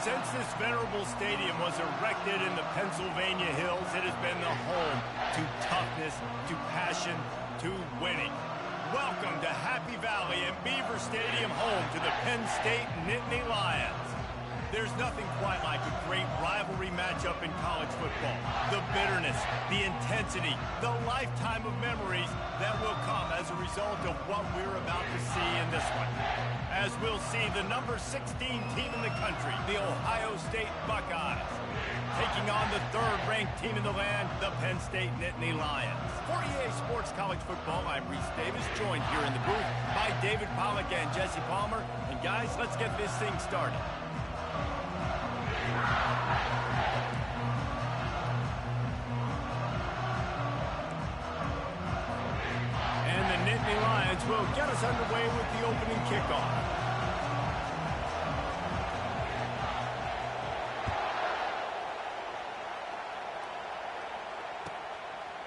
Since this venerable stadium was erected in the Pennsylvania hills, it has been the home to toughness, to passion, to winning. Welcome to Happy Valley and Beaver Stadium, home to the Penn State Nittany Lions. There's nothing quite like a great rivalry matchup in college football. The bitterness, the intensity, the lifetime of memories that will come as a result of what we're about to see in this one. As we'll see the number 16 team in the country, the Ohio State Buckeyes, taking on the third-ranked team in the land, the Penn State Nittany Lions. For EA Sports College Football, I'm Reese Davis, joined here in the booth by David Pollack and Jesse Palmer. And guys, let's get this thing started. And the Nittany Lions will get us underway with the opening kickoff.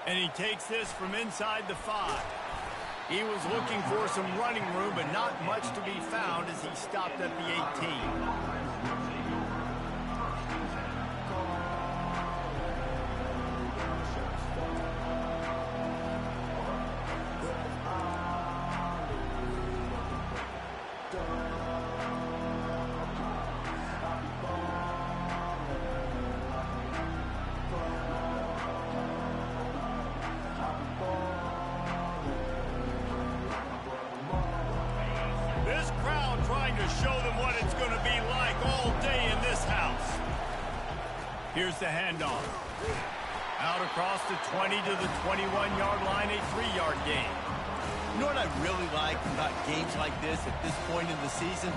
And he takes this from inside the 5. He was looking for some running room, but not much to be found as he stopped at the 18. Show them what it's going to be like all day in this house. Here's the handoff. Out across the 20 to the 21-yard line, a 3-yard gain. You know what I really like about games like this at this point in the season?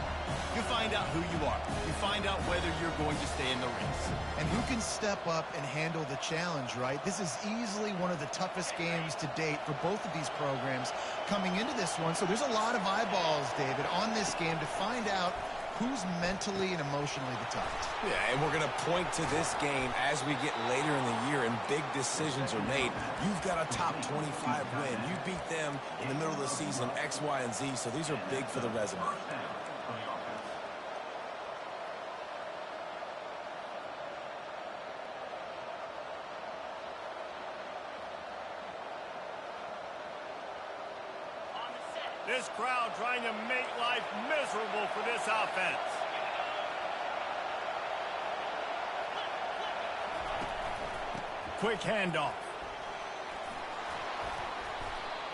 You find out who you are. You find out whether you're going to stay in the race. And who can step up and handle the challenge, right? This is easily one of the toughest games to date for both of these programs coming into this one. So there's a lot of eyeballs, David, on this game to find out who's mentally and emotionally the toughest. Yeah, and we're going to point to this game as we get later in the year and big decisions are made. You've got a top 25 win. You beat them in the middle of the season, X, Y, and Z, so these are big for the resume. This crowd trying to make life miserable for this offense. Quick handoff.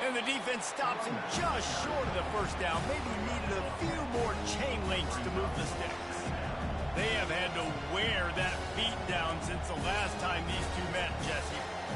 And the defense stops him just short of the first down. Maybe needed a few more chain links to move the sticks. They have had to wear that beat down since the last time these two met, Jesse.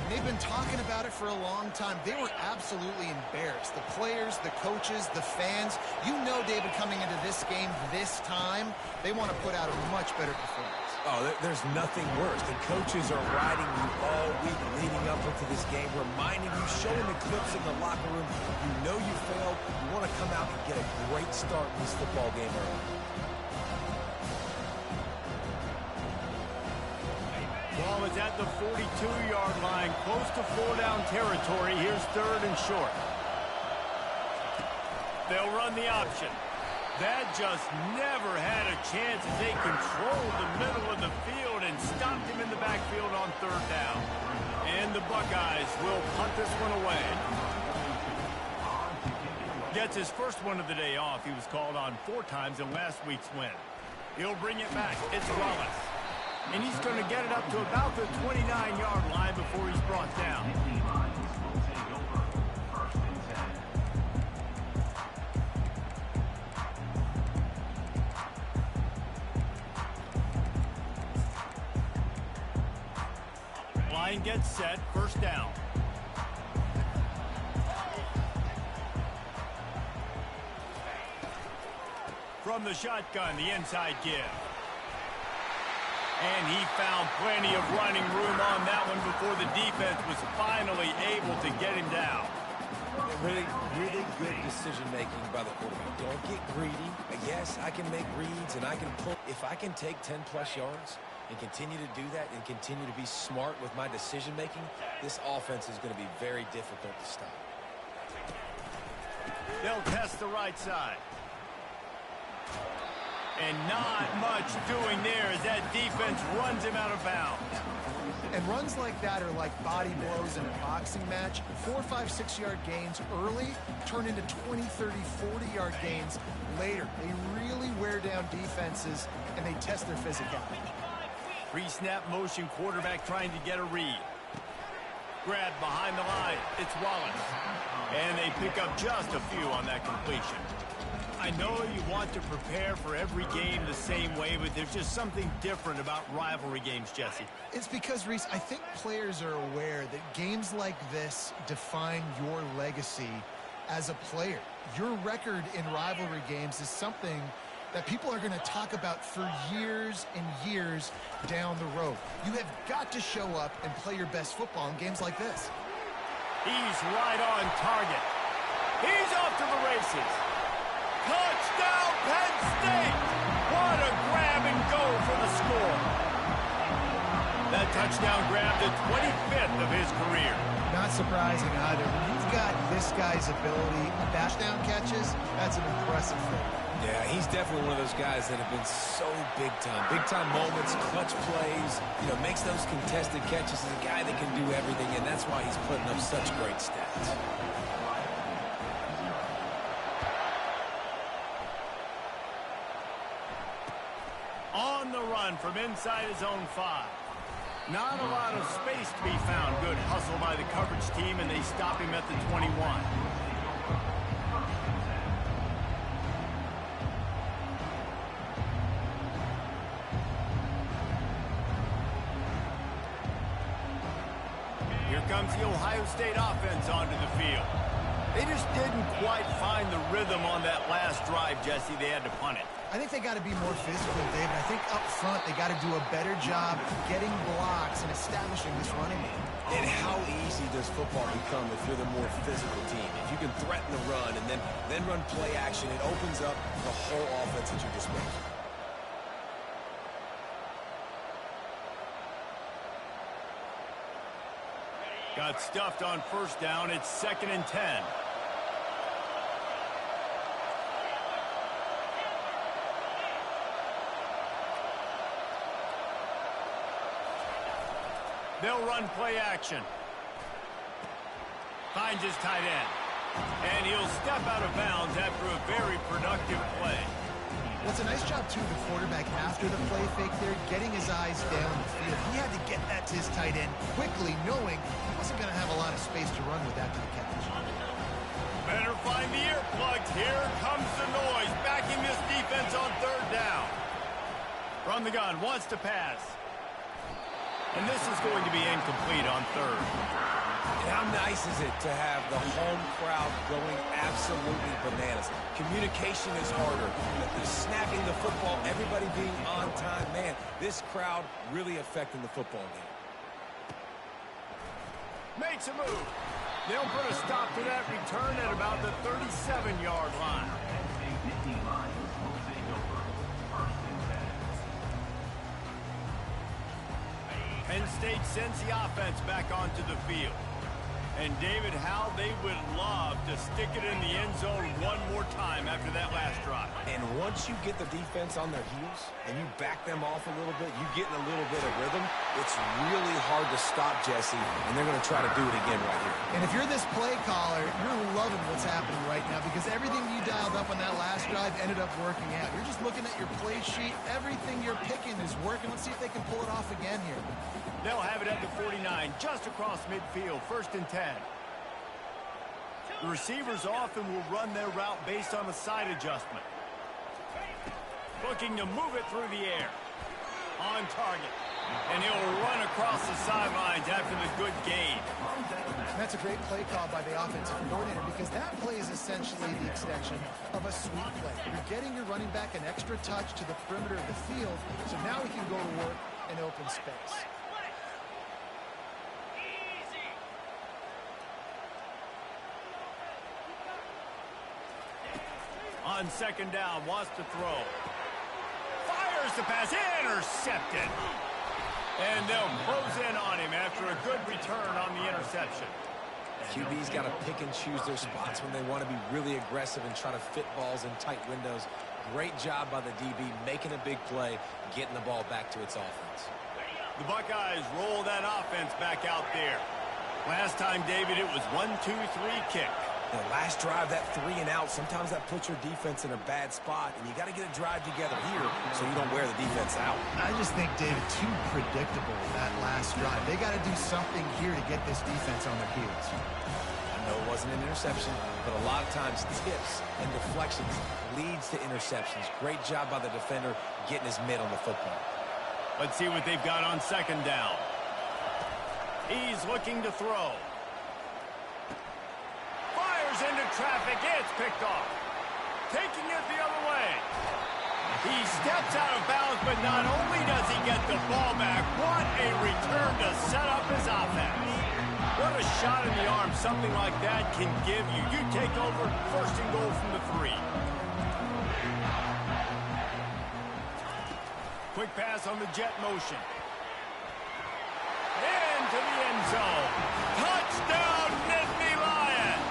They've been talking about it for a long time. They were absolutely embarrassed. The players, the coaches, the fans. You know, David, coming into this game this time, they want to put out a much better performance. Oh, there's nothing worse. The coaches are riding you all week leading up into this game, reminding you, showing the clips in the locker room. You know you failed. You want to come out and get a great start in this football game early. Ball is at the 42-yard line, close to 4-down territory. Here's 3rd and short. They'll run the option. That just never had a chance as they controlled the middle of the field and stopped him in the backfield on 3rd down. And the Buckeyes will punt this one away. Gets his first one of the day off. He was called on 4 times in last week's win. He'll bring it back. It's Wallace. And he's going to get it up to about the 29-yard line before he's brought down. Line gets set, 1st down. From the shotgun, the inside give. And he found plenty of running room on that one before the defense was finally able to get him down. Really good decision-making by the quarterback. Don't get greedy. Yes, I can make reads and I can pull. If I can take 10-plus yards and continue to do that and continue to be smart with my decision-making, this offense is going to be very difficult to stop. They'll test the right side. And not much doing there as that defense runs him out of bounds. And runs like that are like body blows in a boxing match. 4, 5, 6-yard gains early turn into 20, 30, 40-yard gains later. They really wear down defenses, and they test their physicality. Pre-snap motion quarterback trying to get a read. Grab behind the line. It's Wallace. And they pick up just a few on that completion. I know you want to prepare for every game the same way, but there's just something different about rivalry games, Jesse. It's because, Reese, I think players are aware that games like this define your legacy as a player. Your record in rivalry games is something that people are going to talk about for years and years down the road. You have got to show up and play your best football in games like this. He's right on target. He's off to the races. Touchdown, Penn State! What a grab and go for the score. That touchdown grab, the 25th of his career. Not surprising either. When you've got this guy's ability, touchdown catches, that's an impressive thing. Yeah, he's definitely one of those guys that have been so big time. Big time moments, clutch plays, makes those contested catches. He's a guy that can do everything, and that's why he's putting up such great stats. On the run from inside his own 5. Not a lot of space to be found. Good hustle by the coverage team, and they stop him at the 21. Here comes the Ohio State offense onto the field. They just didn't quite find the rhythm on that last drive, Jesse. They had to punt it. I think they got to be more physical, David. I think up front they got to do a better job getting blocks and establishing this running game. And how easy does football become if you're the more physical team? If you can threaten the run and then run play action, it opens up the whole offense at your disposal. Got stuffed on first down. It's 2nd and 10. They'll run play action. Finds his tight end. And he'll step out of bounds after a very productive play. Well, it's a nice job, too, the quarterback, after the play fake there, getting his eyes down the field. He had to get that to his tight end quickly, knowing he wasn't going to have a lot of space to run with after the catch. Better find the earplugs. Here comes the noise, backing this defense on 3rd down. From the gun, wants to pass. And this is going to be incomplete on 3rd. And how nice is it to have the home crowd going absolutely bananas? Communication is harder. The snapping the football, everybody being on time. Man, this crowd really affecting the football game. Makes a move. They'll put a stop to that return at about the 37-yard line. Penn State sends the offense back onto the field. And, David, how they would love to stick it in the end zone one more time after that last drive. And once you get the defense on their heels and you back them off a little bit, you get in a little bit of rhythm, it's really hard to stop, Jesse, and they're going to try to do it again right here. And if you're this play caller, you're loving what's happening right now because everything you dialed up on that last drive ended up working out. You're just looking at your play sheet. Everything you're picking is working. Let's see if they can pull it off again here. They'll have it at the 49, just across midfield, 1st and 10. The receivers often will run their route based on a side adjustment. Looking to move it through the air. On target. And he'll run across the sidelines after the good gain. And that's a great play call by the offensive coordinator because that play is essentially the extension of a sweep play. You're getting your running back an extra touch to the perimeter of the field, so now he can go to work in open space. On 2nd down, wants to throw. Fires the pass, intercepted. And they'll close in on him after a good return on the interception. QB's got to pick and choose their spots when they want to be really aggressive and try to fit balls in tight windows. Great job by the DB making a big play, getting the ball back to its offense. The Buckeyes roll that offense back out there. Last time, David, it was 1-2-3 kick. The last drive, that 3 and out, sometimes that puts your defense in a bad spot, and you got to get a drive together here so you don't wear the defense out. I just think, David, too predictable, that last drive. They got to do something here to get this defense on their heels. I know it wasn't an interception, but a lot of times tips and deflections leads to interceptions. Great job by the defender getting his mitt on the football. Let's see what they've got on second down. He's looking to throw. Into traffic, it's picked off. Taking it the other way. He steps out of bounds, but not only does he get the ball back, what a return to set up his offense. What a shot in the arm something like that can give you. You take over, first and goal from the 3. Quick pass on the jet motion. Into the end zone. Touchdown, Nittany Lions!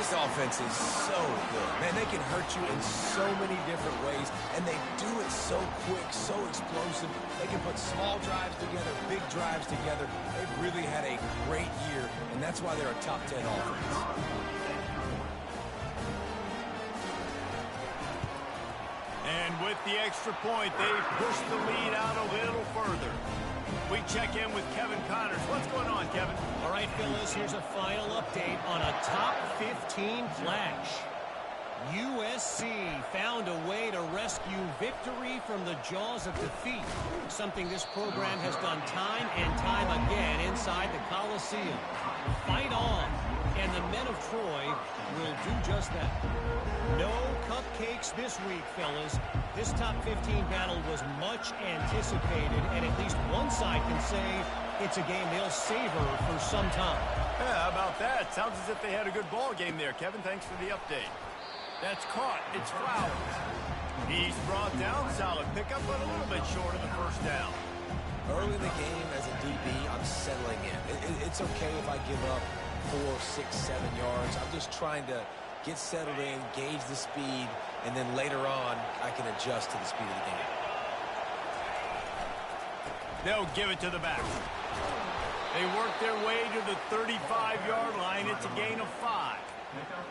This offense is so good. Man, they can hurt you in so many different ways, and they do it so quick, so explosive. They can put small drives together, big drives together. They've really had a great year, and that's why they're a top 10 offense. And with the extra point, they push the lead out a little further. We check in with Kevin Connors. What's going on, Kevin? All right, fellas, here's a final update on a top 15 flash. USC found a way to rescue victory from the jaws of defeat, something this program has done time and time again inside the Coliseum. Fight on, and the men of Troy will do just that. No cupcakes this week, fellas. This top 15 battle was much anticipated, and at least one side can say it's a game they'll savor for some time. Yeah, how about that? Sounds as if they had a good ball game there, Kevin. Thanks for the update. That's caught. It's Flowers. He's brought down. Solid pickup, but a little bit short of the first down. Early in the game, as a DB, I'm settling in. It's okay if I give up 4, 6, 7 yards. I'm just trying to get settled in, gauge the speed, and then later on, I can adjust to the speed of the game. They'll give it to the back. They work their way to the 35-yard line. It's a gain of 5.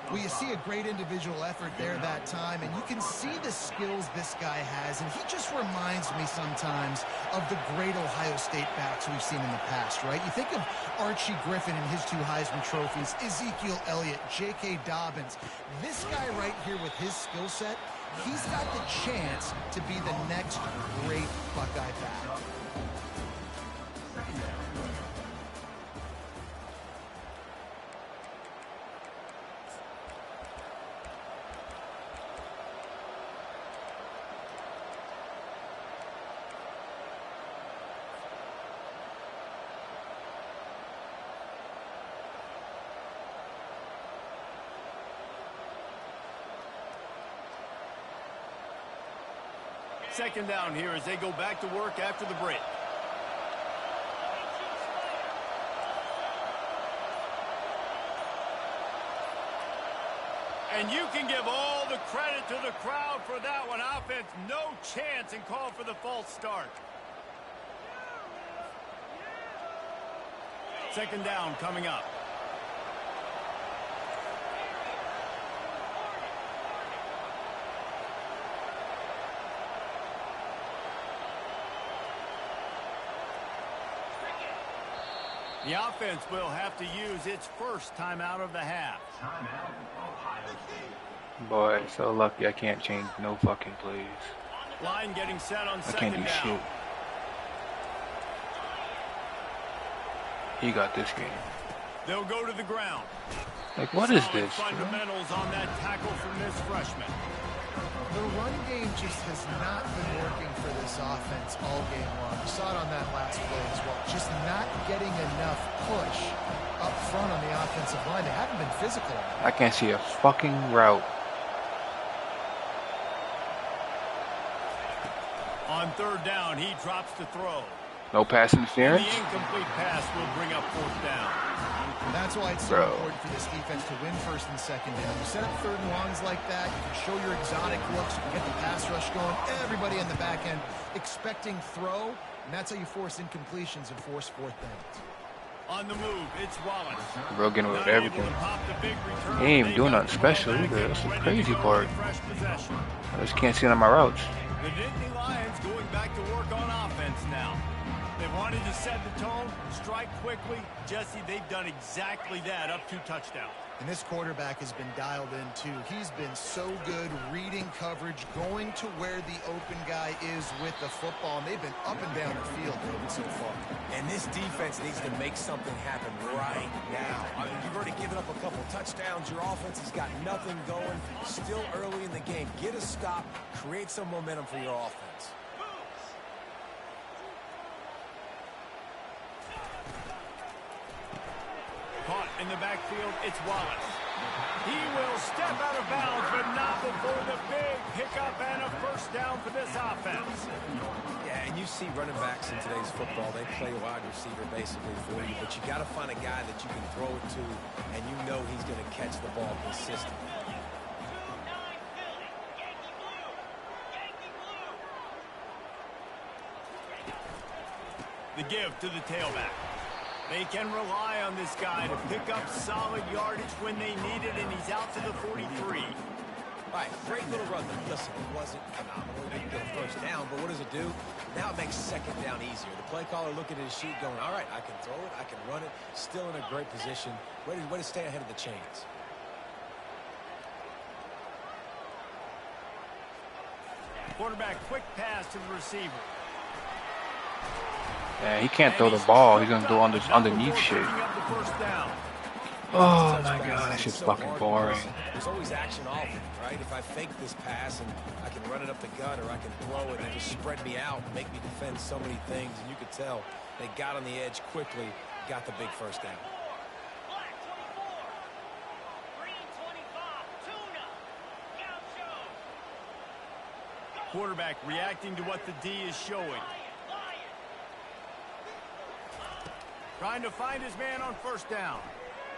Well, you see a great individual effort there that time, and you can see the skills this guy has, and he just reminds me sometimes of the great Ohio State backs we've seen in the past, right? You think of Archie Griffin and his 2 Heisman trophies, Ezekiel Elliott, J.K. Dobbins. This guy right here with his skill set, he's got the chance to be the next great Buckeye back. Second down here as they go back to work after the break. And you can give all the credit to the crowd for that one. Offense, no chance, and call for the false start. Second down coming up. The offense will have to use its first timeout of the half. Boy, so lucky I can't change no fucking plays. Line getting set on I second can't do down. shit. He got this game. They'll go to the ground. Like, what is Solid this? fundamentals on that tackle from this freshman. The run game just has not been working for this offense all game long. You saw it on that last play as well. Just not getting enough push up front on the offensive line. They haven't been physical. I can't see a fucking route. On third down, he drops to throw. No pass interference? And the incomplete pass will bring up 4th down. That's why it's so important for this defense to win 1st and 2nd down. You set up 3rd and longs like that, you can show your exotic looks, you can get the pass rush going, everybody in the back end expecting throw, and that's how you force incompletions and force 4th downs. On the move, it's Wallace. Bro getting away with everything. He ain't even doing nothing special either. That's the crazy part. I just can't see it on my routes. The Nittany Lions going back to work on offense now. They wanted to set the tone, strike quickly. Jesse, they've done exactly that, up 2 touchdowns. And this quarterback has been dialed in, too. He's been so good reading coverage, going to where the open guy is with the football, and they've been up and down the field, David, so far. And this defense needs to make something happen right now. I mean, you've already given up a couple touchdowns. Your offense has got nothing going. Still early in the game. Get a stop. Create some momentum for your offense. Caught in the backfield, it's Wallace. He will step out of bounds, but not before the big pickup and a 1st down for this offense. Yeah, and you see running backs in today's football, they play wide receiver basically for you, but you got to find a guy that you can throw it to, and you know he's going to catch the ball consistently. The give to the tailback. They can rely on this guy to pick up solid yardage when they need it, and he's out to the 43. All right, great little run. Listen, it wasn't phenomenal. He didn't get a 1st down, but what does it do? Now it makes 2nd down easier. The play caller looking at his sheet going, all right, I can throw it, I can run it. Still in a great position. Way to stay ahead of the chains. Quarterback, quick pass to the receiver. Yeah, he can't throw the ball. He's gonna do underneath shit. Oh my god, that shit's fucking boring. There's always action off it, right? If I fake this pass and I can run it up the gut, or I can throw it and just spread me out and make me defend so many things, and you could tell they got on the edge quickly, got the big 1st down. Quarterback reacting to what the D is showing. Trying to find his man on 1st down.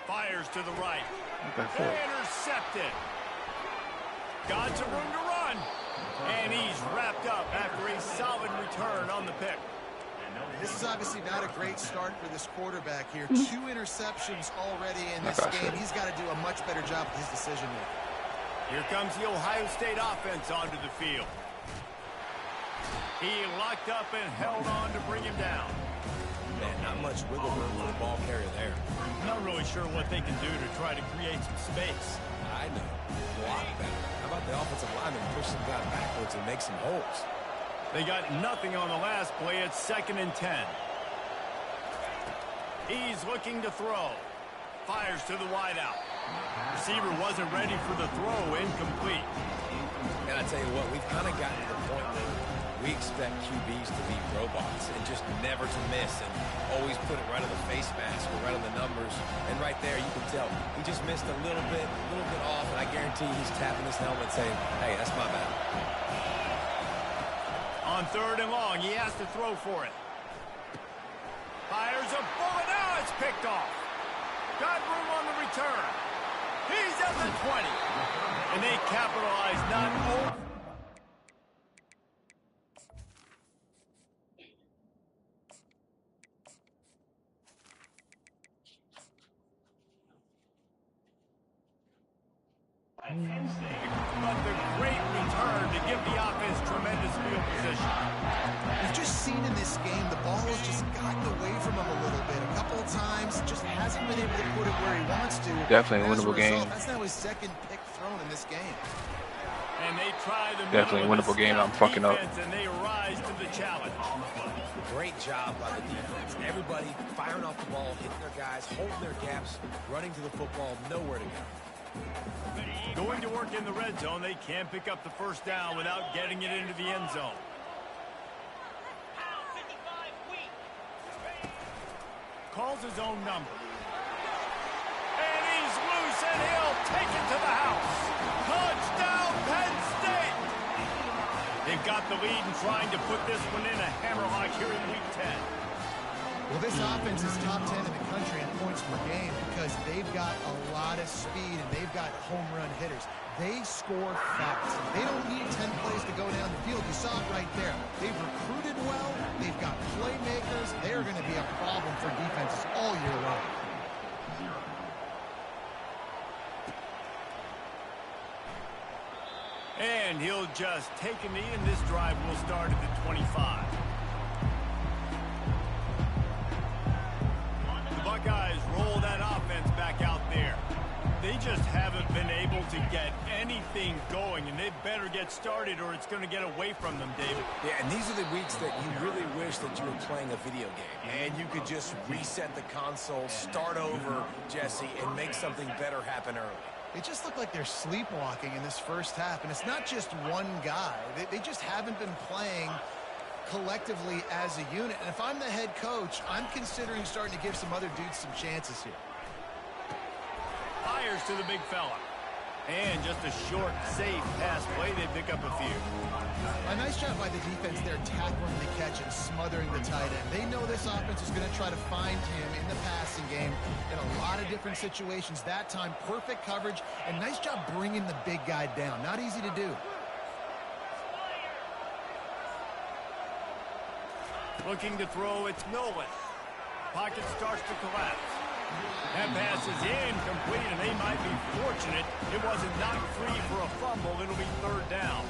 Fires to the right. Intercepted. Got some room to run. And he's wrapped up after a solid return on the pick. This is obviously not a great start for this quarterback here. 2 interceptions already in this game. He's got to do a much better job with his decision-making. Here comes the Ohio State offense onto the field. He locked up and held on to bring him down. Man, not much wiggle room for the ball carrier there. Not really sure what they can do to try to create some space. I know. Block better. How about the offensive lineman push some guy backwards and make some holes? They got nothing on the last play. It's 2nd and 10. He's looking to throw. Fires to the wideout. Receiver wasn't ready for the throw. Incomplete. And I tell you what, we've kind of gotten to the point where we expect QBs to be robots and just never to miss and always put it right on the face mask or right on the numbers. And right there, you can tell he just missed a little bit off, and I guarantee he's tapping his helmet saying, hey, that's my bad. On 3rd and long, he has to throw for it. Fires a bullet. Now it's picked off. Got room on the return. He's at the 20. And they capitalize not only. But the great return to give the offense tremendous field position. We've just seen in this game the ball has just gotten away from him a little bit. A couple of times, just hasn't been able to put it where he wants to. Definitely a winnable game. That's now his 2nd pick thrown in this game. And they try the Definitely a winnable game. I'm fucking up. And they rise to the challenge. Great job by the defense. Everybody firing off the ball, hitting their guys, holding their gaps, running to the football, nowhere to go. Going to work in the red zone, they can't pick up the 1st down without getting it into the end zone. Calls his own number. And he's loose, and he'll take it to the house. Touchdown, Penn State! They've got the lead and trying to put this one in a hammerlock here in Week 10. Well, this offense is top 10 in the country in points per game because they've got a lot of speed and they've got home run hitters. They score fast. They don't need 10 plays to go down the field. You saw it right there. They've recruited well. They've got playmakers. They are going to be a problem for defenses all year long. And he'll just take a knee, and this drive will start at the 25. The Buckeyes roll that offense back out there. They just haven't been able to get anything going, and they better get started or it's going to get away from them, David. Yeah, and these are the weeks that you really wish that you were playing a video game. And you could just reset the console, start over, Jesse, and make something better happen early. It just looked like they're sleepwalking in this first half, and it's not just one guy. They just haven't been playing collectively as a unit. And if I'm the head coach, I'm considering starting to give some other dudes some chances here. Fires to the big fella. And just a short, safe pass play. They pick up a few. A nice job by the defense there, tackling the catch and smothering the tight end. They know this offense is going to try to find him in the passing game in a lot of different situations. That time, perfect coverage, and nice job bringing the big guy down. Not easy to do. Looking to throw, it's Nolan. Pocket starts to collapse. That pass is incomplete, and they might be fortunate it wasn't knocked free for a fumble. It'll be third down.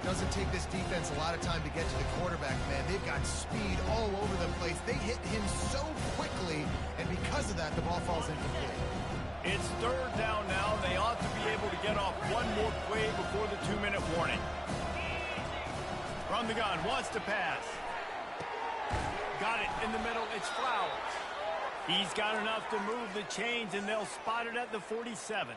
Doesn't take this defense a lot of time to get to the quarterback, man. They've got speed all over the place. They hit him so quickly, and because of that, the ball falls incomplete. It's third down now. They ought to be able to get off one more play before the 2-minute warning. From the gun, wants to pass. Got it in the middle. It's Flowers. He's got enough to move the chains, and they'll spot it at the 47.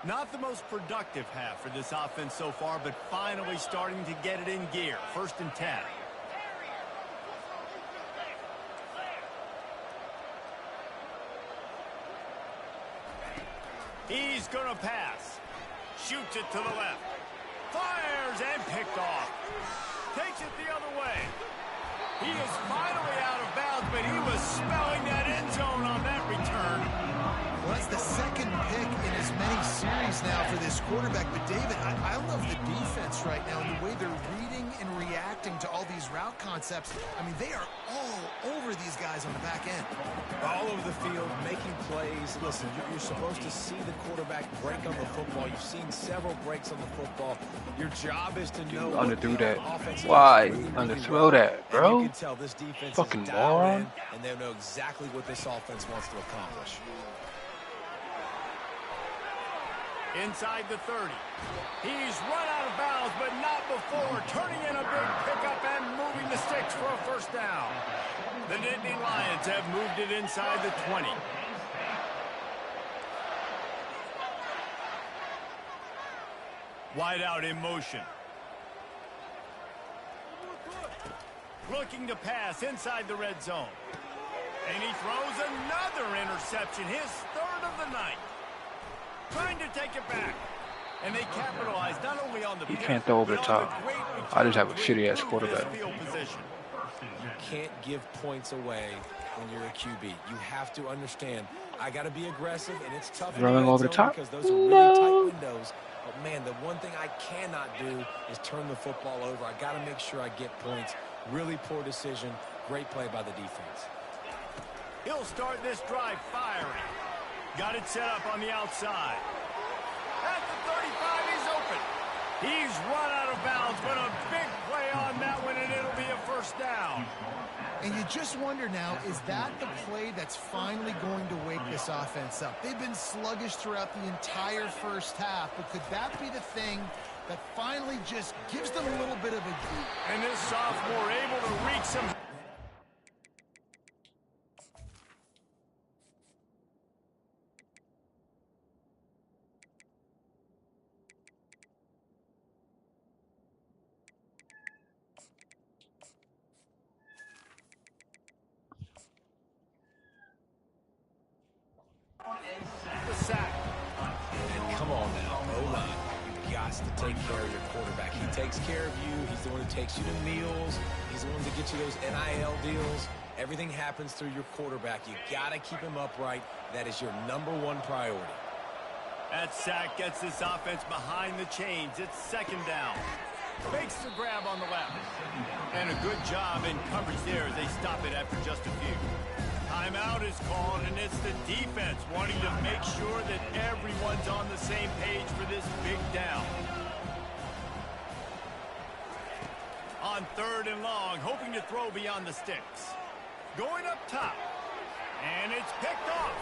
Not the most productive half for this offense so far, but finally starting to get it in gear. 1st and 10. He's going to pass. Shoots it to the left. Fires and picked off. Takes it the other way. He is finally out of bounds, but he was spelling that end zone on that return. Well, that's the second pick in as many series now for this quarterback. But, David, I love the defense right now and the way they're reading and reacting to all these route concepts. I mean, they are all over these guys on the back end. All over the field, making plays. Listen, you're supposed to see the quarterback break on the football. You've seen several breaks on the football. Your job is to know underthrew that. Why underthrow that, bro? You can tell this defense fucking is dialed moron. in, and they know exactly what this offense wants to accomplish. Inside the 30. He's run out of bounds, but not before turning in a big pickup and moving the sticks for a first down. The Nittany Lions have moved it inside the 20. Wide out in motion. Looking to pass inside the red zone. And he throws another interception, his 3rd of the night. Trying to take it back. And they capitalize not only on the You can't throw over the top. I just have a shitty-ass quarterback. You can't give points away when you're a QB. You have to understand, I got to be aggressive, and it's tough. Throwing over the top? Because those are really tight windows. But, man, the one thing I cannot do is turn the football over. I got to make sure I get points. Really poor decision. Great play by the defense. He'll start this drive firing. Got it set up on the outside. At the 35, he's open. He's run out of bounds, but a big play on that one, and it'll be a first down. And you just wonder now, is that the play that's finally going to wake this offense up? They've been sluggish throughout the entire first half, but could that be the thing that finally just gives them a little bit of a... And this sophomore able to reach some... The sack. And come on now, O-line. You've got offense to take care of your quarterback. He takes care of you. He's the one who takes you to meals. He's the one to get you those NIL deals. Everything happens through your quarterback. You got to keep him upright. That is your #1 priority. That sack gets this offense behind the chains. It's second down. Makes the grab on the left. And a good job in coverage there as they stop it after just a few. Timeout is called, and it's the defense wanting to make sure that everyone's on the same page for this big down. On 3rd and long, hoping to throw beyond the sticks. Going up top. And it's picked off.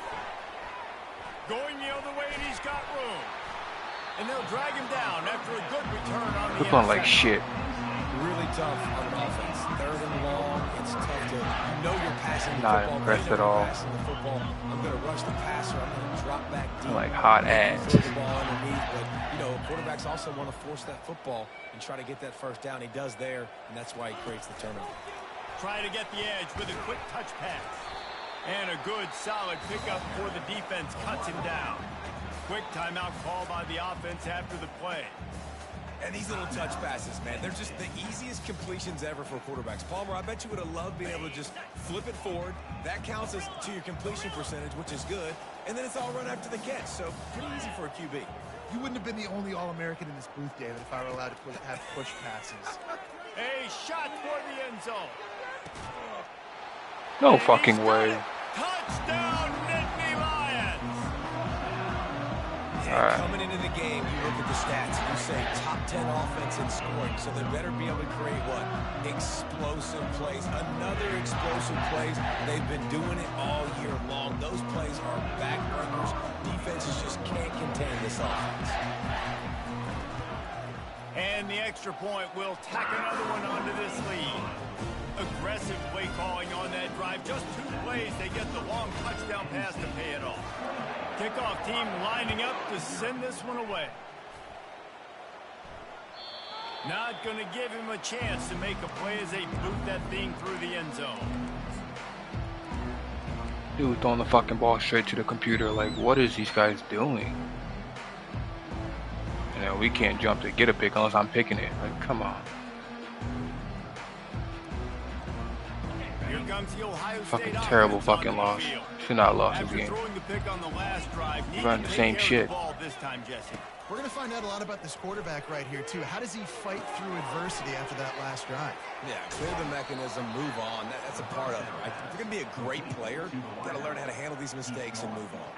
Going the other way, and he's got room. And they'll drag him down after a good return on the Looking like shit. Really tough on offense. 3rd and long, it's tough to, you know you're passing the Not football. impressed at all. I'm going to rush the passer. I'm going to drop back deep. Like hot ass. Throw the ball underneath, but, you know, quarterbacks also want to force that football and try to get that first down. He does there, and that's why he creates the turnover. Try to get the edge with a quick touch pass. And a good, solid pickup before the defense cuts him down. Quick timeout call by the offense after the play. And these little touch passes, man, they're just the easiest completions ever for quarterbacks. Palmer, I bet you would have loved being able to just flip it forward. That counts as to your completion percentage, which is good. And then it's all run after the catch, so pretty easy for a QB. You wouldn't have been the only All-American in this booth, David, if I were allowed to have push passes. A shot toward the end zone. No fucking way. Touchdown, Nittany Lions! Yeah, coming into the game, you look at the stats, and you say top 10 offense in scoring, so they better be able to create what? Explosive plays. Another explosive plays. They've been doing it all year long. Those plays are backburners. Defenses just can't contain this offense. And the extra point will tack another one onto this lead. Aggressive play calling on that drive. Just 2 plays, they get the long touchdown pass to pay it off. Kickoff team lining up to send this one away. Not going to give him a chance to make a play as they boot that thing through the end zone. Dude throwing the fucking ball straight to the computer. Like, what is these guys doing? You know, we can't jump to get a pick unless I'm picking it. Like, come on. Here comes the Ohio Fucking State terrible offense fucking onto the loss. field. Should not have lost this After game. throwing the pick on the last drive, need Running to the take same care shit. of the ball this time, Jesse. We're going to find out a lot about this quarterback right here, too. How does he fight through adversity after that last drive? Yeah, clear the mechanism, move on. That's a part of it. Right? If you're going to be a great player, you've got to learn how to handle these mistakes and move on.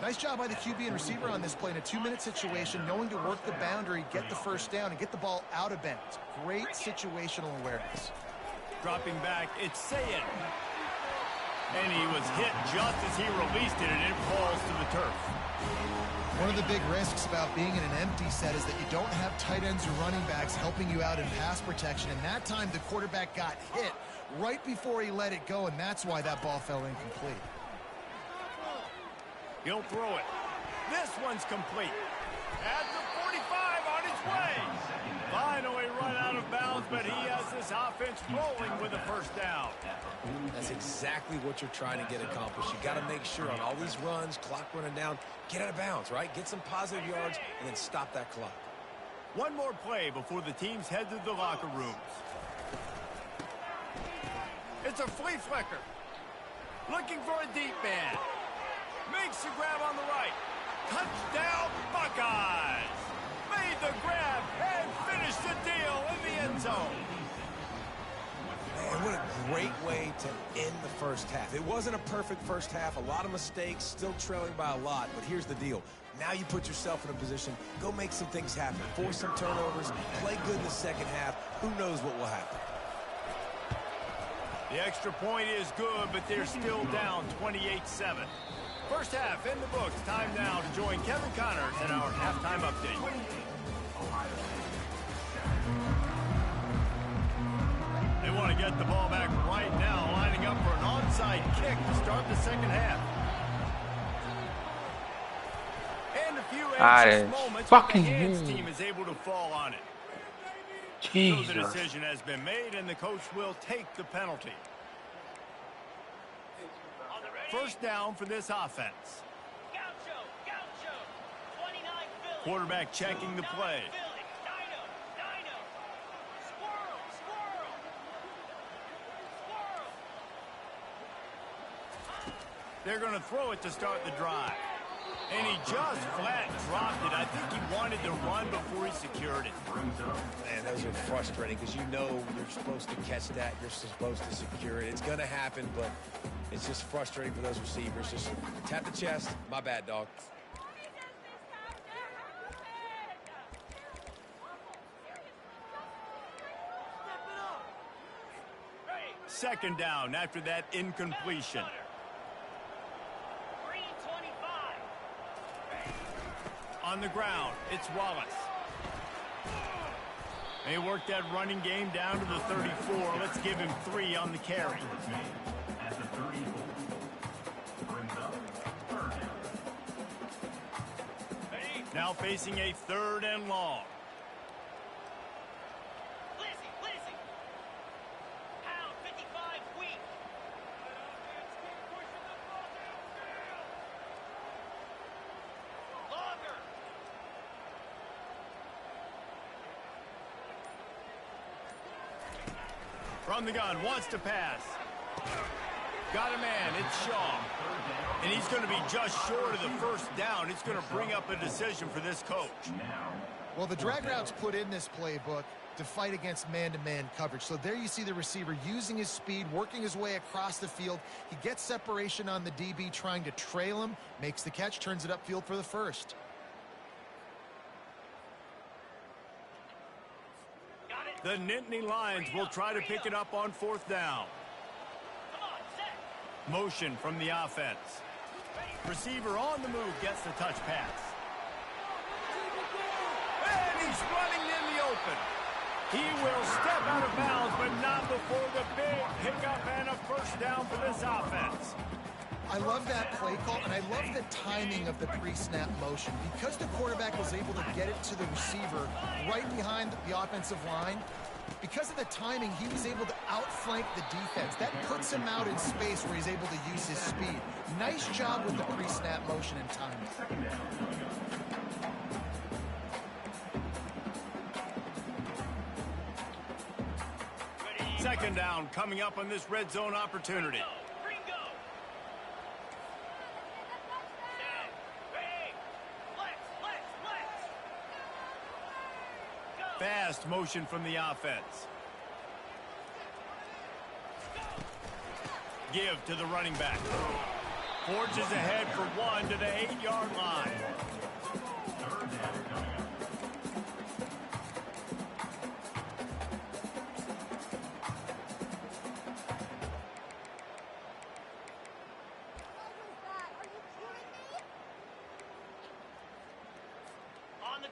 Nice job by the QB and receiver on this play in a 2-minute situation, knowing to work the boundary, get the first down, and get the ball out of bounds. Great situational awareness. Dropping back, it's Sayin. And he was hit just as he released it, and it falls to the turf. One of the big risks about being in an empty set is that you don't have tight ends or running backs helping you out in pass protection. And that time, the quarterback got hit right before he let it go, and that's why that ball fell incomplete. He'll throw it. This one's complete. At the 45 on its way. Finally run out of bounds, but he has this offense rolling with a first down. That's exactly what you're trying to get accomplished. You got to make sure on all these runs, clock running down, get out of bounds, right? Get some positive yards, and then stop that clock. One more play before the teams head to the locker rooms. It's a flea flicker. Looking for a deep man. Makes the grab on the right. Touchdown, Buckeyes! Made the grab and finished the deal in the end zone. Man, what a great way to end the first half. It wasn't a perfect first half. A lot of mistakes, still trailing by a lot. But here's the deal. Now you put yourself in a position. Go make some things happen. Force some turnovers. Play good in the second half. Who knows what will happen? The extra point is good, but they're still down 28-7. First half in the books. Time now to join Kevin Connors in our halftime update. They want to get the ball back right now, lining up for an onside kick to start the second half. And a few anxious moments, but the hands team is able to fall on it. Jesus. So the decision has been made, and the coach will take the penalty. First down for this offense. Gaucho, 29 Philly. Quarterback checking the play. They're going to throw it to start the drive. And he just flat dropped it. I think he wanted to run before he secured it. Man, those are frustrating because you know you're supposed to catch that. You're supposed to secure it. It's going to happen, but it's just frustrating for those receivers. Just tap the chest. My bad, dog. Second down after that incompletion. On the ground, it's Wallace. They worked that running game down to the 34. Let's give him 3 on the carry. Now facing a 3rd and long. From the gun, wants to pass. Got a man, it's Shaw. And he's going to be just short of the first down. It's going to bring up a decision for this coach. Well, the drag route's put in this playbook to fight against man-to-man coverage. So there you see the receiver using his speed, working his way across the field. He gets separation on the DB, trying to trail him, makes the catch, turns it upfield for the first. The Nittany Lions will try to pick it up on 4th down. Motion from the offense. Receiver on the move gets the touch pass. And he's running in the open. He will step out of bounds, but not before the big pickup and a first down for this offense. I love that play call, and I love the timing of the pre-snap motion. Because the quarterback was able to get it to the receiver right behind the offensive line, because of the timing, he was able to outflank the defense. That puts him out in space where he's able to use his speed. Nice job with the pre-snap motion and timing. Second down coming up on this red zone opportunity. Fast motion from the offense. Give to the running back. Forges ahead for 1 to the 8-yard line.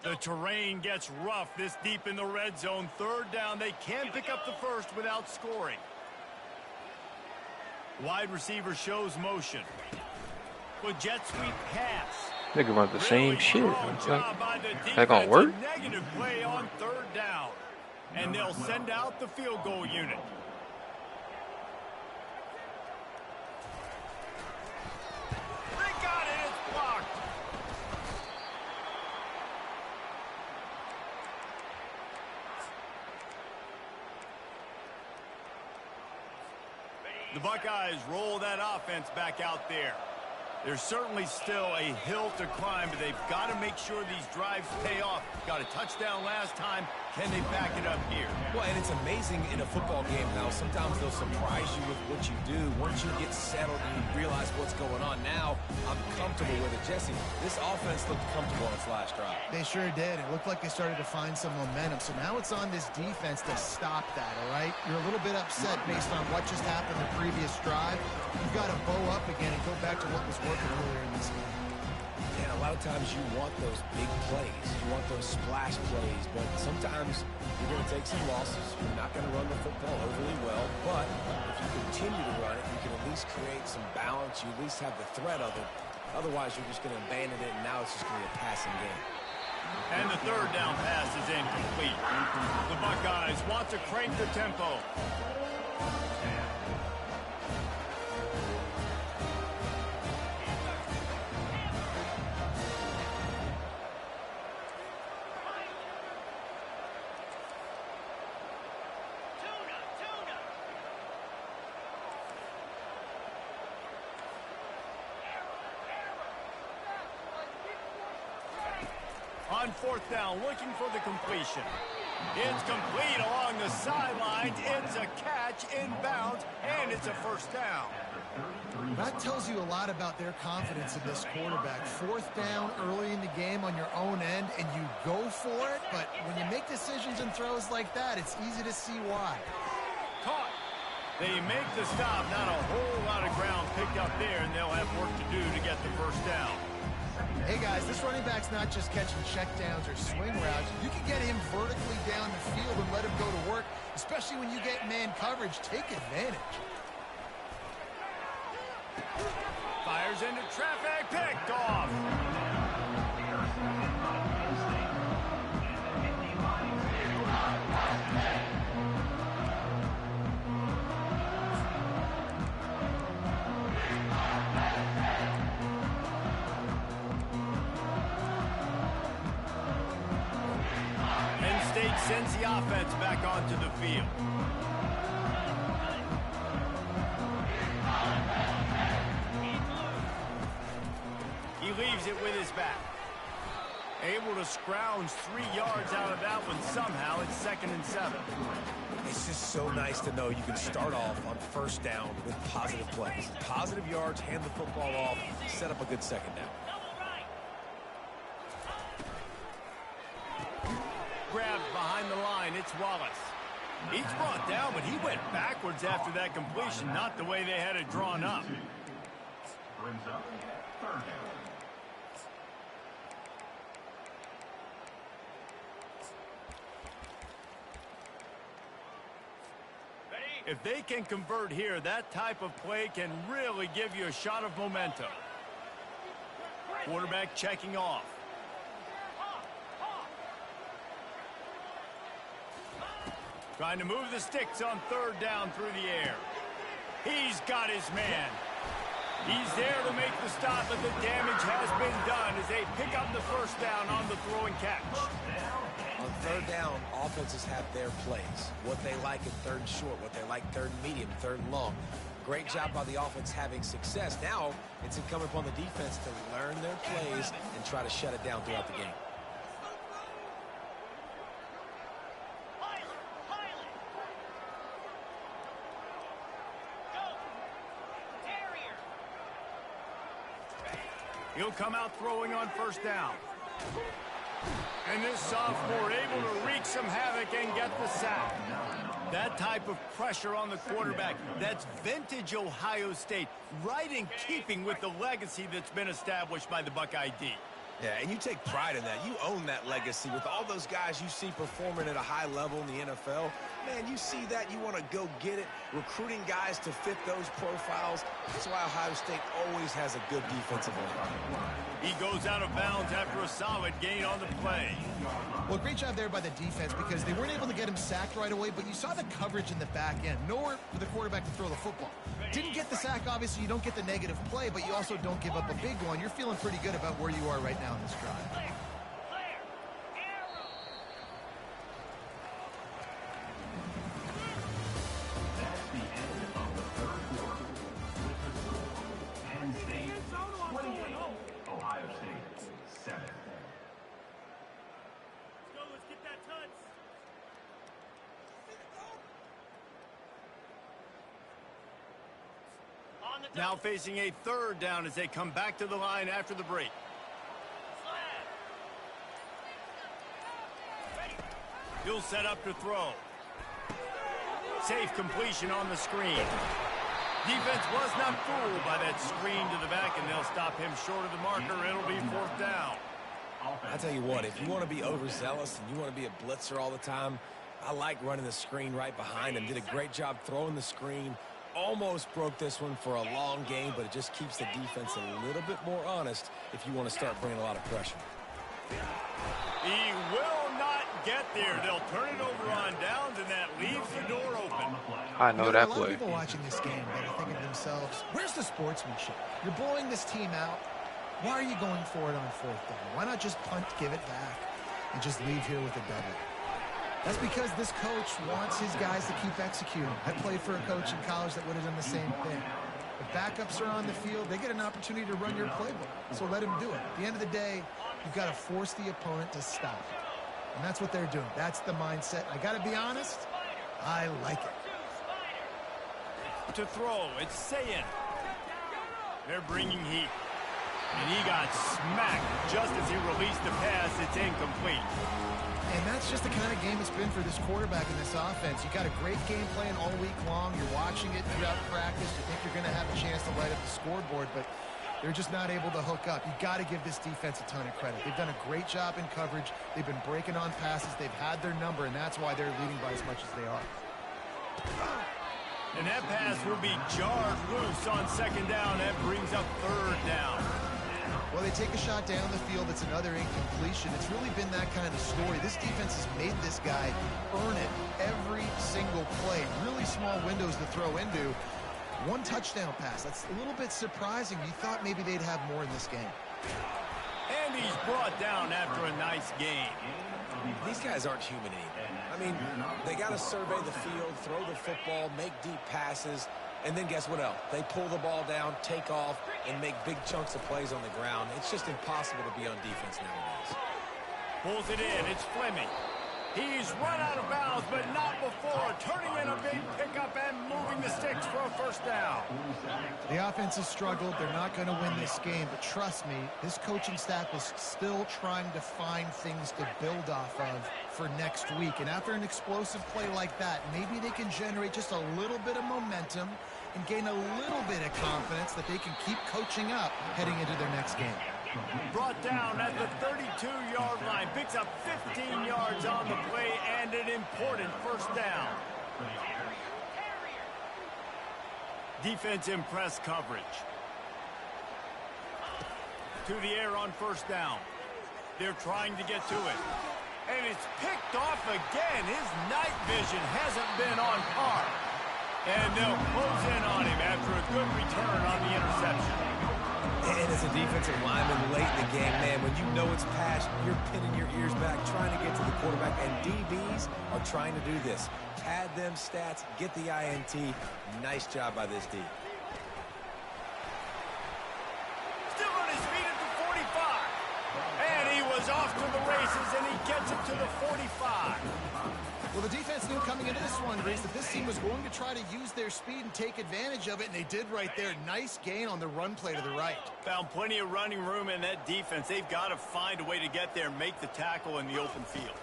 The terrain gets rough this deep in the red zone. 3rd down. They can pick up the first without scoring. Wide receiver shows motion. With jet sweep pass. They can run the same shit. That gonna It's work? a negative play on 3rd down. And they'll send out the field goal unit. They got it. It's blocked. The Buckeyes roll that offense back out there. There's certainly still a hill to climb, but they've got to make sure these drives pay off. Got a touchdown last time. Can they back it up here? Well, and it's amazing in a football game how sometimes they'll surprise you with what you do. Once you get settled and you realize what's going on, now I'm comfortable with it. Jesse, this offense looked comfortable on its last drive. They sure did. It looked like they started to find some momentum. So now it's on this defense to stop that, all right? You're a little bit upset based on what just happened the previous drive. You've got to bow up again and go back to what was working earlier in this game. And a lot of times you want those big plays. You want those splash plays. But sometimes you're going to take some losses. You're not going to run the football overly well. But if you continue to run it, you can at least create some balance. You at least have the threat of it. Otherwise, you're just going to abandon it, and now it's just going to be a passing game. And the 3rd down pass is incomplete. The Buckeyes want to crank the tempo. on 4th down, looking for the completion. It's complete along the sidelines. It's a catch inbounds, and it's a 1st down. That tells you a lot about their confidence in this quarterback. 4th down early in the game on your own end, and you go for it. But when you make decisions and throws like that, it's easy to see why. Caught. They make the stop. Not a whole lot of ground picked up there, and they'll have work to do to get the 1st down. Hey, guys, this running back's not just catching checkdowns or swing routes. You can get him vertically down the field and let him go to work, especially when you get man coverage. Take advantage. Fires into traffic, picked off. Penn State sends the offense back onto the field. He leaves it with his back. Able to scrounge 3 yards out of that one somehow. It's 2nd and 7. It's just so nice to know you can start off on 1st down with positive plays. Positive yards, hand the football off, set up a good 2nd down. Grabbed behind the line. It's Wallace. He's brought down, but he went backwards after that completion, not the way they had it drawn up. Brings up 3rd down. If they can convert here, that type of play can really give you a shot of momentum. Quarterback checking off. Trying to move the sticks on 3rd down through the air. He's got his man. He's there to make the stop, but the damage has been done as they pick up the 1st down on the throw and catch. On 3rd down, offenses have their plays. What they like in 3rd and short, what they like 3rd and medium, 3rd and long. Great job by the offense having success. Now it's incumbent upon the defense to learn their plays and try to shut it down throughout the game. He'll come out throwing on 1st down. And this sophomore able to wreak some havoc and get the sack. That type of pressure on the quarterback, that's vintage Ohio State, right in keeping with the legacy that's been established by the Buckeye D. Yeah, and you take pride in that. You own that legacy with all those guys you see performing at a high level in the NFL. Man, you see that, you want to go get it. Recruiting guys to fit those profiles. That's why Ohio State always has a good defensive line. He goes out of bounds after a solid gain on the play. Well, great job there by the defense because they weren't able to get him sacked right away, but you saw the coverage in the back end. Nowhere for the quarterback to throw the football. Didn't get the sack, obviously. You don't get the negative play, but you also don't give up a big one. You're feeling pretty good about where you are right now in this drive. That's the end of the 3rd quarter. With the score, Penn State 28, Ohio State 7. Let's get that touch. Now facing a 3rd down as they come back to the line after the break. He'll set up to throw. Safe completion on the screen. Defense was not fooled by that screen to the back, and they'll stop him short of the marker. It'll be 4th down. I tell you what, if you want to be overzealous and you want to be a blitzer all the time, I like running the screen right behind him. Did a great job throwing the screen. Almost broke this one for a long game, but it just keeps the defense a little bit more honest if you want to start bringing a lot of pressure. He will not get there. They'll turn it over on downs, and that leaves the door open. I know that A lot play. of people watching this game that are thinking to themselves, where's the sportsmanship? You're blowing this team out. Why are you going for it on 4th down? Why not just punt, give it back, and just leave here with a W? That's because this coach wants his guys to keep executing. I played for a coach in college that would have done the same thing. The backups are on the field. They get an opportunity to run your playbook, so let them do it. At the end of the day, you've got to force the opponent to stop. And that's what they're doing. That's the mindset. I got to be honest, I like it. To throw, it's Sayin. They're bringing heat. And he got smacked just as he released the pass. It's incomplete. And that's just the kind of game it's been for this quarterback in this offense. You got a great game plan all week long. You're watching it throughout practice. You think you're going to have a chance to light up the scoreboard, but they're just not able to hook up. You got to give this defense a ton of credit. They've done a great job in coverage. They've been breaking on passes. They've had their number, and that's why they're leading by as much as they are. And that pass will be jarred loose on second down. That brings up third down. Well, they take a shot down the field. It's another incompletion. It's really been that kind of story. This defense has made this guy earn it every single play. Really small windows to throw into. One touchdown pass. That's a little bit surprising. You thought maybe they'd have more in this game. And he's brought down after a nice game. These guys aren't human anymore. I mean, they got to survey the field, throw the football, make deep passes, and then guess what else? They pull the ball down, take off, and make big chunks of plays on the ground. It's just impossible to be on defense nowadays. Pulls it in. It's Fleming. He's run out of bounds, but not before turning in a big pickup and moving the sticks for a first down. The offense has struggled. They're not going to win this game, but trust me, this coaching staff is still trying to find things to build off of for next week. And after an explosive play like that, maybe they can generate just a little bit of momentum and gain a little bit of confidence that they can keep coaching up heading into their next game. Brought down at the 32-yard line. Picks up 15 yards on the play and an important first down. Defense in press coverage. To the air on first down. They're trying to get to it. And it's picked off again. His night vision hasn't been on par. And they'll close in on him after a good return on the interception. And as a defensive lineman late in the game, man, when you know it's pass, you're pinning your ears back, trying to get to the quarterback, and DBs are trying to do this. Pad them stats, get the INT. Nice job by this D. Still on his feet at the 45. And he was off to the races, and he gets it to the 45. Well, the defense knew coming into this one, Reese, that this team was going to try to use their speed and take advantage of it, and they did right there. Nice gain on the run play to the right. Found plenty of running room in that defense. They've got to find a way to get there and make the tackle in the open field.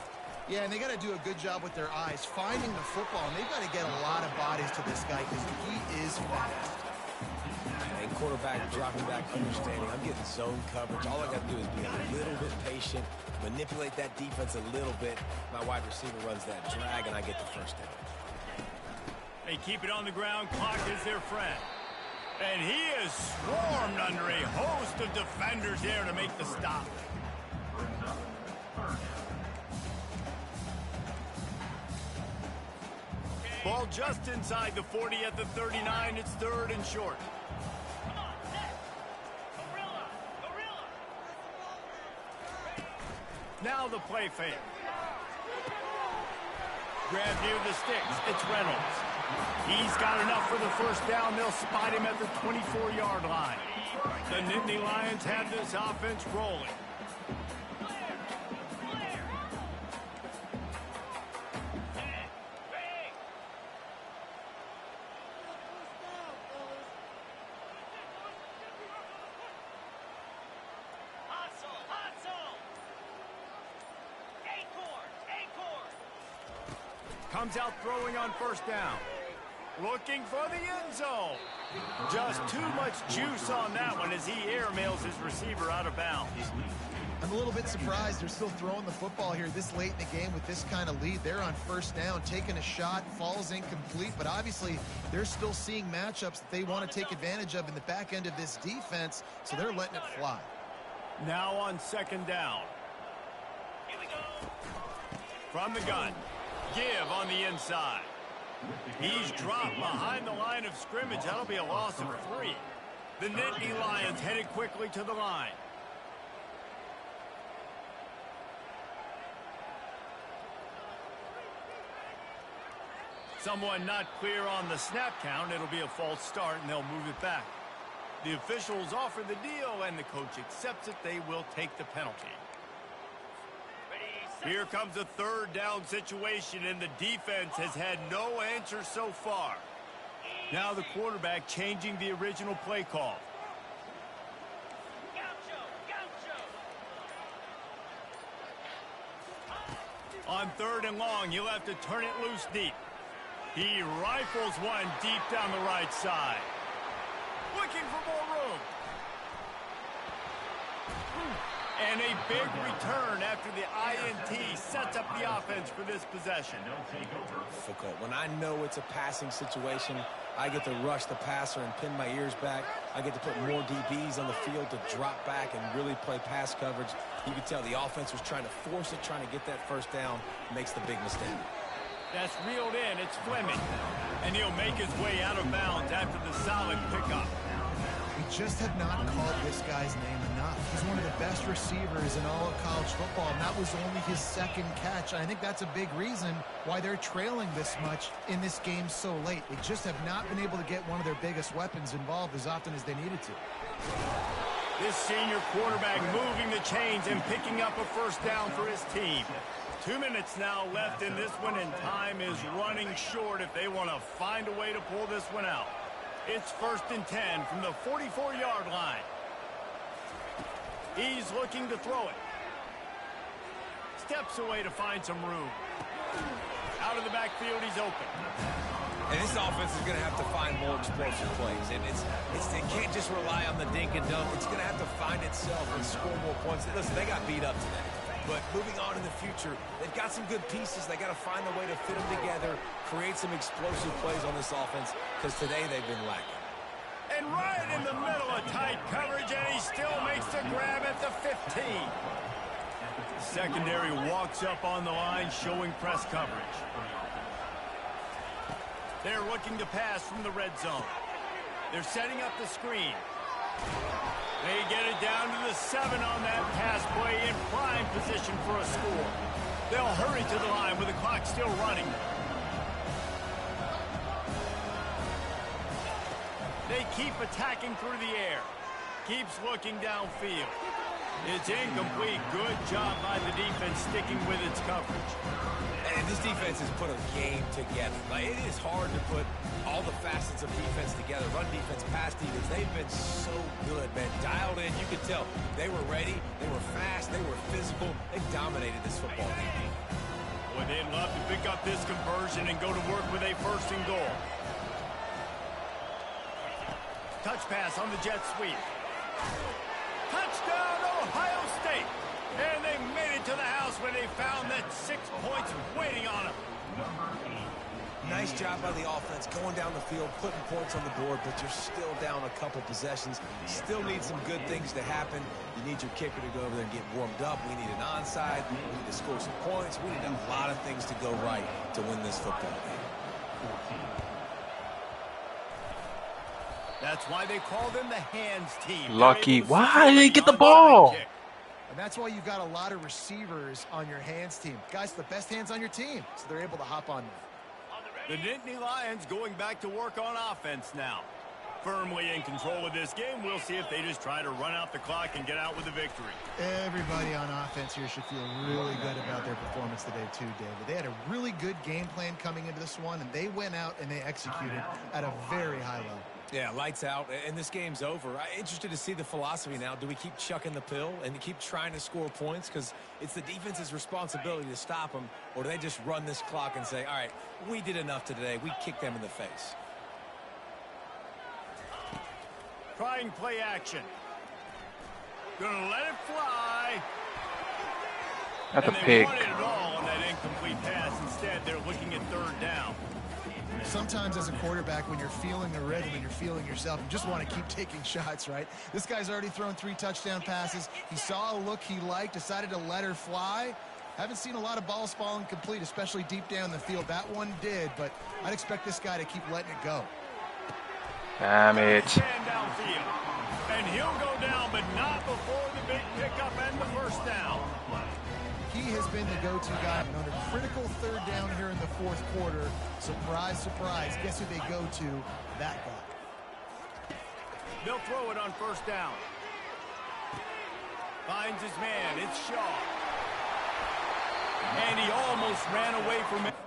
Yeah, and they got to do a good job with their eyes, finding the football, and they've got to get a lot of bodies to this guy because he is fast. And quarterback dropping back, understanding. I'm getting zone coverage. All I got to do is be a little bit patient, manipulate that defense a little bit. My wide receiver runs that drag, and I get the first down. They keep it on the ground. Clock is their friend. And he is swarmed under a host of defenders there to make the stop. Ball just inside the 40 at the 39. It's third and short. Now the play fake. Grab near the sticks. It's Reynolds. He's got enough for the first down. They'll spot him at the 24-yard line. The Nittany Lions have this offense rolling. Comes out throwing on first down. Looking for the end zone. Just too much juice on that one as he airmails his receiver out of bounds. I'm a little bit surprised they're still throwing the football here this late in the game with this kind of lead. They're on first down, taking a shot, falls incomplete, but obviously they're still seeing matchups that they want to take advantage of in the back end of this defense, so they're letting it fly. Now on second down. Here we go. From the gun. Give on the inside. He's dropped behind the line of scrimmage. That'll be a loss of 3. The Nittany Lions headed quickly to the line. someone not clear on the snap count, it'll be a false start, and they'll move it back. The officials offer the deal, and the coach accepts it. They will take the penalty. Here comes a third down situation, and the defense has had no answer so far. Now the quarterback changing the original play call. On 3rd and long, he'll have to turn it loose deep. He rifles one deep down the right side. Looking for more room. And a big return after the INT sets up the offense for this possession. Difficult. When I know it's a passing situation, I get to rush the passer and pin my ears back. I get to put more DBs on the field to drop back and really play pass coverage. You can tell the offense was trying to force it, trying to get that first down, makes the big mistake. That's reeled in. It's Fleming. And he'll make his way out of bounds after the solid pickup. We just have not called this guy's name enough. He's one of the best receivers in all of college football, and that was only his 2nd catch. I think that's a big reason why they're trailing this much in this game so late. They just have not been able to get one of their biggest weapons involved as often as they needed to. This senior quarterback moving the chains and picking up a first down for his team. 2 minutes now left in this one, and time is running short if they want to find a way to pull this one out. It's 1st and 10 from the 44-yard line. He's looking to throw it. Steps away to find some room. Out of the backfield, he's open. And this offense is going to have to find more explosive plays. And it can't just rely on the dink and dunk. It's going to have to find itself and score more points. Listen, they got beat up today. But moving on in the future, they've got some good pieces. They got to find a way to fit them together, create some explosive plays on this offense, because today they've been lacking. And right in the middle of tight coverage, and he still makes the grab at the 15. Secondary walks up on the line, showing press coverage. They're looking to pass from the red zone. They're setting up the screen. They get it down to the 7 on that pass play, in prime position for a score. They'll hurry to the line with the clock still running. They keep attacking through the air. Keeps looking downfield. It's incomplete. Good job by the defense sticking with its coverage. And this defense has put a game together. Like, it is hard to put all the facets of defense together. Run defense, pass defense. They've been so good, man. Dialed in. You could tell they were ready. They were fast. They were physical. They dominated this football game. Boy, they'd love to pick up this conversion and go to work with a 1st and goal. Touch pass on the jet sweep. Touchdown, Ohio State. And they made it to the house when they found that 6 points waiting on them. Nice job by the offense going down the field, putting points on the board, but you're still down a couple possessions. Still need some good things to happen. You need your kicker to go over there and get warmed up. We need an onside. We need to score some points. We need a lot of things to go right to win this football game. That's why they call them the hands team. Lucky. Why did they get the ball? And that's why you've got a lot of receivers on your hands team. Guys, the best hands on your team, so they're able to hop on there. The Nittany Lions going back to work on offense now. Firmly in control of this game. We'll see if they just try to run out the clock and get out with a victory. Everybody on offense here should feel really good about their performance today too, David. They had a really good game plan coming into this one, and they went out and they executed at a very high level. Yeah, lights out, and this game's over. I'm interested to see the philosophy now. Do we keep chucking the pill and keep trying to score points? Because it's the defense's responsibility to stop them, or do they just run this clock and say, all right, we did enough today. We kicked them in the face. Trying play action. Gonna let it fly. That's a and pick. They wanted it all on that incomplete pass. Instead, they're looking at 3rd down. Sometimes as a quarterback, when you're feeling the rhythm and you're feeling yourself, you just want to keep taking shots, right? This guy's already thrown 3 touchdown passes. He saw a look he liked, decided to let her fly. Haven't seen a lot of balls falling complete, especially deep down the field. That one did, but I'd expect this guy to keep letting it go. Damn it. And he'll go down, but not before the big pickup and the first down. He has been the go-to guy. And on a critical third down here in the fourth quarter, surprise, surprise, guess who they go to? That guy. They'll throw it on first down. Finds his man. It's Shaw. And he almost ran away from it.